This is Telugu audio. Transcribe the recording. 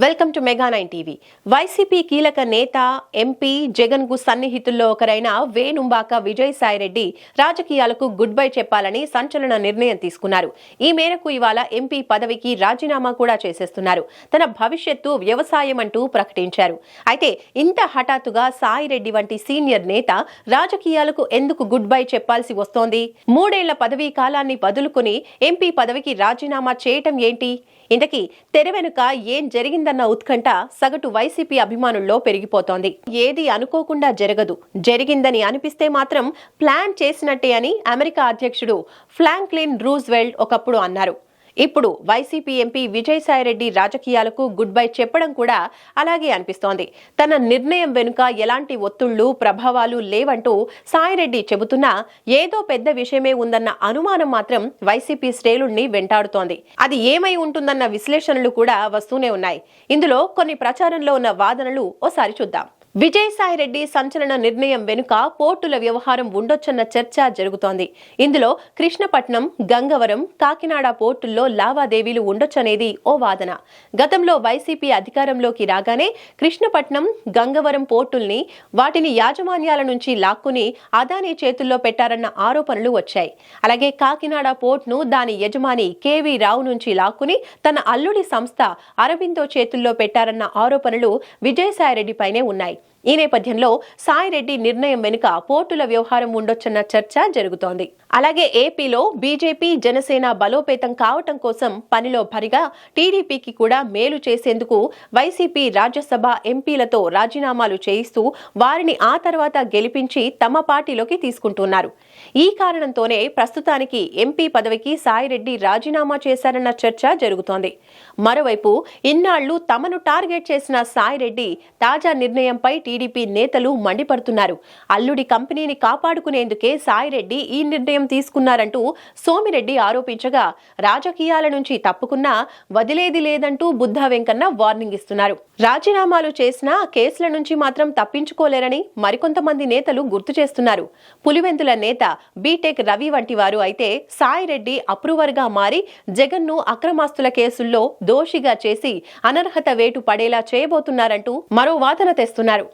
Welcome to Mega nine TV. YCP కీలక నేత ఎంపీ జగన్ కు సన్నిహితుల్లో ఒకరైన వేణుంబాక విజయసాయిరెడ్డి రాజకీయాలకు గుడ్ బై చెప్పాలని సంచలన నిర్ణయం తీసుకున్నారు. ఈ మేరకు ఇవాళ ఎంపీ పదవికి రాజీనామా కూడా చేసేస్తున్నారు. తన భవిష్యత్తు వ్యవసాయం అంటూ ప్రకటించారు. అయితే ఇంత హఠాత్తుగా సాయిరెడ్డి వంటి సీనియర్ నేత రాజకీయాలకు ఎందుకు గుడ్ బై చెప్పాల్సి వస్తోంది? 3 ఏళ్ల పదవీ కాలాన్ని వదులుకుని ఎంపీ పదవికి రాజీనామా చేయటం ఏంటి? ఇంతకీ తెర వెనుక ఏం జరిగిందన్న ఉత్కంఠ సగటు వైసీపీ అభిమానుల్లో పెరిగిపోతోంది. ఏది అనుకోకుండా జరగదు, జరిగిందని అనిపిస్తే మాత్రం ప్లాన్ చేసినట్టే అని అమెరికా అధ్యక్షుడు ఫ్రాంక్లిన్ రూజ్వెల్ట్ ఒకప్పుడు అన్నారు. ఇప్పుడు వైసీపీ ఎంపీ విజయసాయిరెడ్డి రాజకీయాలకు గుడ్ బై చెప్పడం కూడా అలాగే అనిపిస్తోంది. తన నిర్ణయం వెనుక ఎలాంటి ఒత్తిళ్లు, ప్రభావాలు లేవంటూ సాయిరెడ్డి చెబుతున్నా ఏదో పెద్ద విషయమే ఉందన్న అనుమానం మాత్రం వైసీపీ శ్రేణుల్ని వెంటాడుతోంది. అది ఏమై ఉంటుందన్న విశ్లేషణలు కూడా వస్తూనే ఉన్నాయి. ఇందులో కొన్ని ప్రచారంలో ఉన్న వాదనలు ఓసారి చూద్దాం. విజయసాయిరెడ్డి సంచలన నిర్ణయం వెనుక పోర్టుల వ్యవహారం ఉండొచ్చన్న చర్చ జరుగుతోంది. ఇందులో కృష్ణపట్నం, గంగవరం, కాకినాడ పోర్టుల్లో లావాదేవీలు ఉండొచ్చనేది ఓ వాదన. గతంలో వైసీపీ అధికారంలోకి రాగానే కృష్ణపట్నం, గంగవరం పోర్టుల్ని వాటిని యాజమాన్యాల నుంచి లాక్కుని అదానీ చేతుల్లో పెట్టారన్న ఆరోపణలు వచ్చాయి. అలాగే కాకినాడ పోర్టును దాని యజమాని కేవీ రావు నుంచి లాక్కుని తన అల్లుడి సంస్థ అరబిందో చేతుల్లో పెట్టారన్న ఆరోపణలు విజయసాయిరెడ్డిపైనే ఉన్నాయి. ఈ నేపథ్యంలో సాయిరెడ్డి నిర్ణయం వెనుక పోర్టుల వ్యవహారం ఉండొచ్చన్న చర్చ జరుగుతోంది. అలాగే ఏపీలో బీజేపీ, జనసేన బలోపేతం కావటం కోసం పనిలో భరిగా టీడీపీకి కూడా మేలు చేసేందుకు వైసీపీ రాజ్యసభ ఎంపీలతో రాజీనామాలు చేయిస్తూ వారిని ఆ తర్వాత గెలిపించి తమ పార్టీలోకి తీసుకుంటున్నారు. ఈ కారణంతోనే ప్రస్తుతానికి ఎంపీ పదవికి సాయిరెడ్డి రాజీనామా చేశారన్న చర్చ జరుగుతోంది. మరోవైపు ఇన్నాళ్లు తమను టార్గెట్ చేసిన సాయిరెడ్డి తాజా నిర్ణయంపై టీడీపీ నేతలు మండిపడుతున్నారు. అల్లుడి కంపెనీని కాపాడుకునేందుకే సాయిరెడ్డి ఈ నిర్ణయం తీసుకున్నారంటూ సోమిరెడ్డి ఆరోపించగా, రాజకీయాల నుంచి తప్పుకున్నా వదిలేది లేదంటూ బుద్ధా వెంకన్న వార్నింగ్ ఇస్తున్నారు. రాజీనామాలు చేసినా కేసుల నుంచి మాత్రం తప్పించుకోలేరని మరికొంతమంది నేతలు గుర్తు చేస్తున్నారు. పులివెందుల నేత బీటెక్ రవి వంటి వారు అయితే సాయిరెడ్డి అప్రూవర్ గా మారి జగన్ ను అక్రమాస్తుల కేసుల్లో దోషిగా చేసి అనర్హత వేటు పడేలా చేయబోతున్నారంటూ మరో వాదన తెస్తున్నారు.